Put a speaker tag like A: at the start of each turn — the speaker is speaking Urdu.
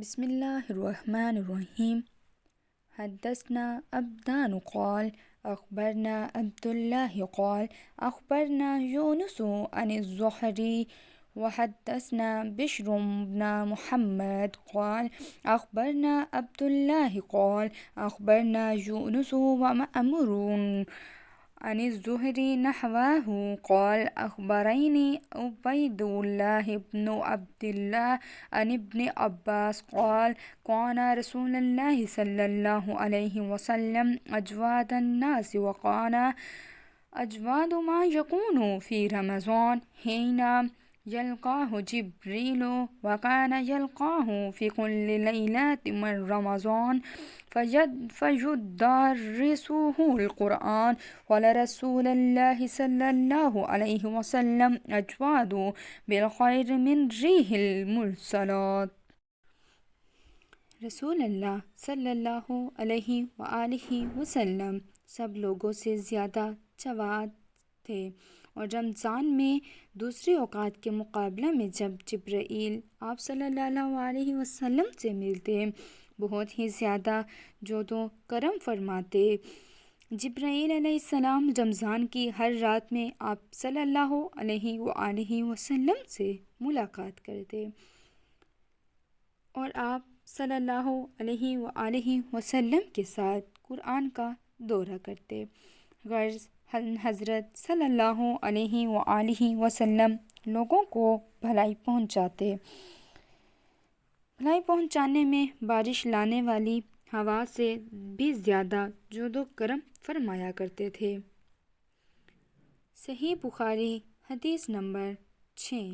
A: بسم الله الرحمن الرحيم. حدثنا أبدان قال أخبرنا عبد الله قال أخبرنا يونس عن الزهري وحدثنا بشر بن محمد قال أخبرنا عبد الله قال أخبرنا يونس ومأمر عن الزهري نحوه قال أخبرني عبيد الله بن عبد الله عن ابن عباس قال كان رسول الله صلى الله عليه وسلم أجواد الناس وكان أجواد ما يكون في رمضان حين يلقاه جبريل وكان يلقاه في كل ليلة من رمضان فيدرسه القرآن ولرسول الله صلى الله عليه وسلم أجواد بالخير من ريح المرسلات. رسول اللہ صلی اللہ علیہ وآلہ وسلم سب لوگوں سے زیادہ جواد تھے، اور رمضان میں دوسرے اوقات کے مقابلہ میں جب جبرائیل آپ صلی اللہ علیہ وسلم سے ملتے بہت ہی زیادہ جود و کرم فرماتے۔ جبرائیل علیہ السلام رمضان کی ہر رات میں آپ صلی اللہ علیہ وآلہ وسلم سے ملاقات کرتے اور آپ صلی اللہ علیہ وآلہ وسلم کے ساتھ قرآن کا دورہ کرتے۔ غرض حضرت صلی اللہ علیہ وآلہ وسلم لوگوں کو بھلائی پہنچاتے، بھلائی پہنچانے میں بارش لانے والی ہوا سے بھی زیادہ جود و کرم فرمایا کرتے تھے۔ صحیح بخاری حدیث نمبر 6۔